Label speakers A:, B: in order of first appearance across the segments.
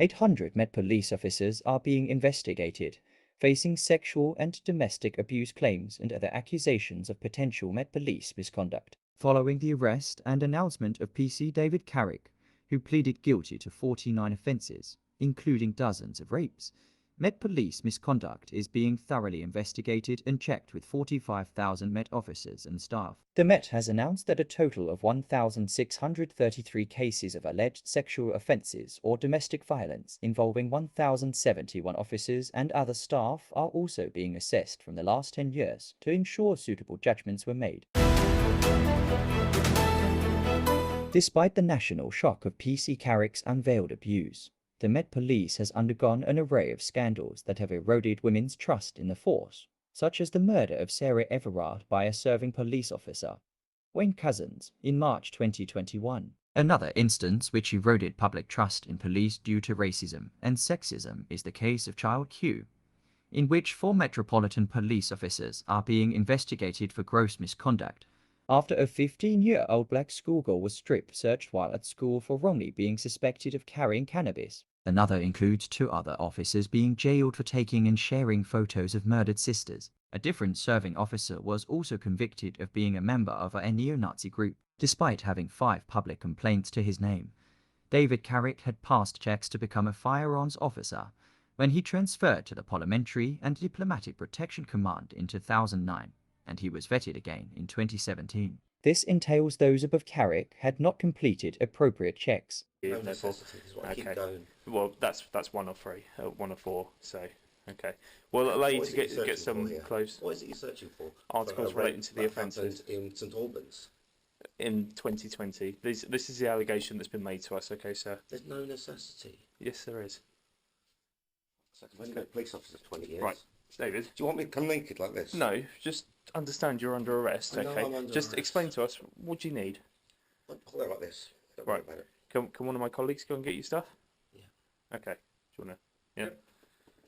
A: 800 Met police officers are being investigated, facing sexual and domestic abuse claims and other accusations of potential Met police misconduct. Following the arrest and announcement of PC David Carrick, who pleaded guilty to 49 offences, including dozens of rapes, Met Police misconduct is being thoroughly investigated and checked with 45,000 Met officers and staff. The Met has announced that a total of 1,633 cases of alleged sexual offences or domestic violence involving 1,071 officers and other staff are also being assessed from the last 10 years to ensure suitable judgments were made. Despite the national shock of PC Carrick's unveiled abuse, the Met Police has undergone an array of scandals that have eroded women's trust in the force, such as the murder of Sarah Everard by a serving police officer, Wayne Couzens, in March 2021. Another instance which eroded public trust in police due to racism and sexism is the case of Child Q, in which 4 Metropolitan Police officers are being investigated for gross misconduct after a 15-year-old black schoolgirl was strip-searched while at school for wrongly being suspected of carrying cannabis. Another includes 2 other officers being jailed for taking and sharing photos of murdered sisters. A different serving officer was also convicted of being a member of a neo-Nazi group, despite having 5 public complaints to his name. David Carrick had passed checks to become a firearms officer when he transferred to the Parliamentary and Diplomatic Protection Command in 2009. And he was vetted again in 2017. This entails those above Carrick had not completed appropriate checks.
B: No necessity is what I keep going.
C: Well, that's 1 of 3, 1 of 4. So, okay. Well, allow you to get some close.
B: What is it you're searching for?
C: Articles relating to the offences
B: in St Albans
C: in 2020. This is the allegation that's been made to us. Okay, sir.
B: There's no necessity.
C: Yes, there is.
B: So I've been a police officer for 20 years.
C: Right, David.
B: Do you want me to come naked like this?
C: No, just understand you're under arrest.
B: I know
C: Okay.
B: I'm under
C: Just
B: arrest.
C: explain to us what do you need.
B: I'll hold it like this. Don't
C: Right.
B: worry about it.
C: Can one of my colleagues go and get you stuff?
B: Yeah.
C: Okay. Do you wanna? Yeah.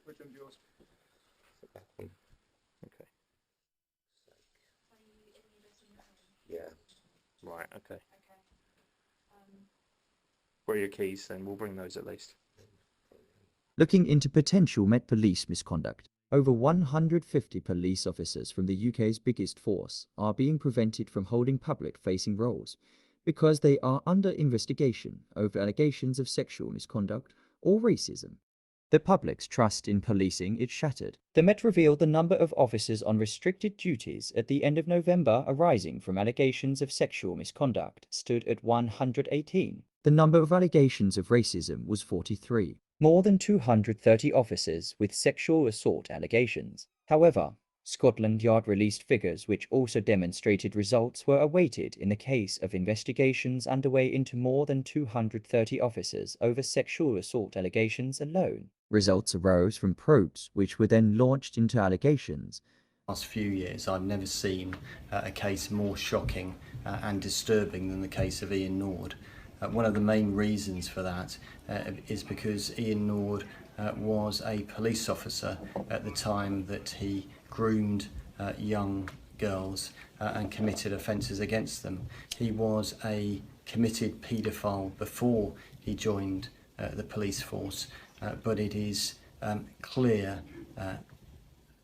D: Which one's yours?
B: That one.
C: Okay.
B: Yeah.
C: Right. Okay. Where are your keys? Then we'll bring those at least.
A: Looking into potential Met Police misconduct, over 150 police officers from the UK's biggest force are being prevented from holding public-facing roles because they are under investigation over allegations of sexual misconduct or racism. The public's trust in policing is shattered. The Met revealed the number of officers on restricted duties at the end of November arising from allegations of sexual misconduct stood at 118. The number of allegations of racism was 43. More than 230 officers with sexual assault allegations. However, Scotland Yard released figures which also demonstrated results were awaited in the case of investigations underway into more than 230 officers over sexual assault allegations alone. Results arose from probes which were then launched into allegations.
E: Last few years, I've never seen a case more shocking and disturbing than the case of Ian Nord. One of the main reasons for that is because Ian Nord was a police officer at the time that he groomed young girls and committed offences against them. He was a committed paedophile before he joined the police force, but it is clear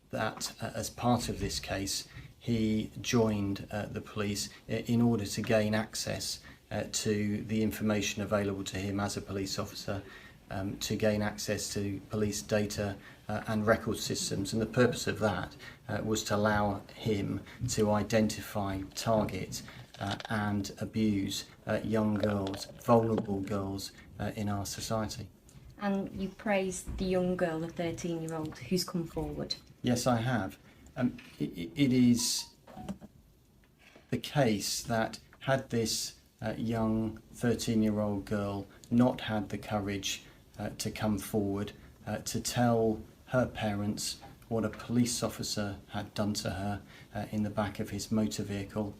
E: that as part of this case he joined the police in order to gain access to the information available to him as a police officer, to gain access to police data and record systems, and the purpose of that was to allow him to identify, target and abuse young girls, vulnerable girls in our society.
F: And you praised the young girl, the 13-year-old, who's come forward.
E: Yes, I have. It is the case that had this young 13-year-old girl not had the courage to come forward to tell her parents what a police officer had done to her in the back of his motor vehicle,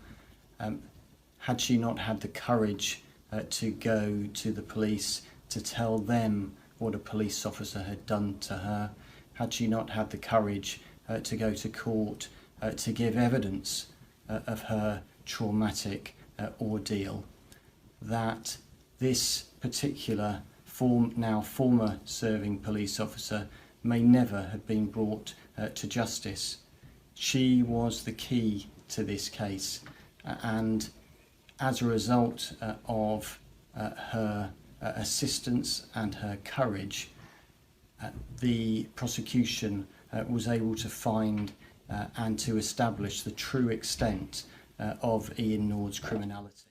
E: had she not had the courage to go to the police to tell them what a police officer had done to her, had she not had the courage to go to court to give evidence of her traumatic ordeal, that this particular now former serving police officer may never have been brought to justice. She was the key to this case, and as a result of her assistance and her courage, the prosecution was able to find and to establish the true extent of Ian Nord's criminality.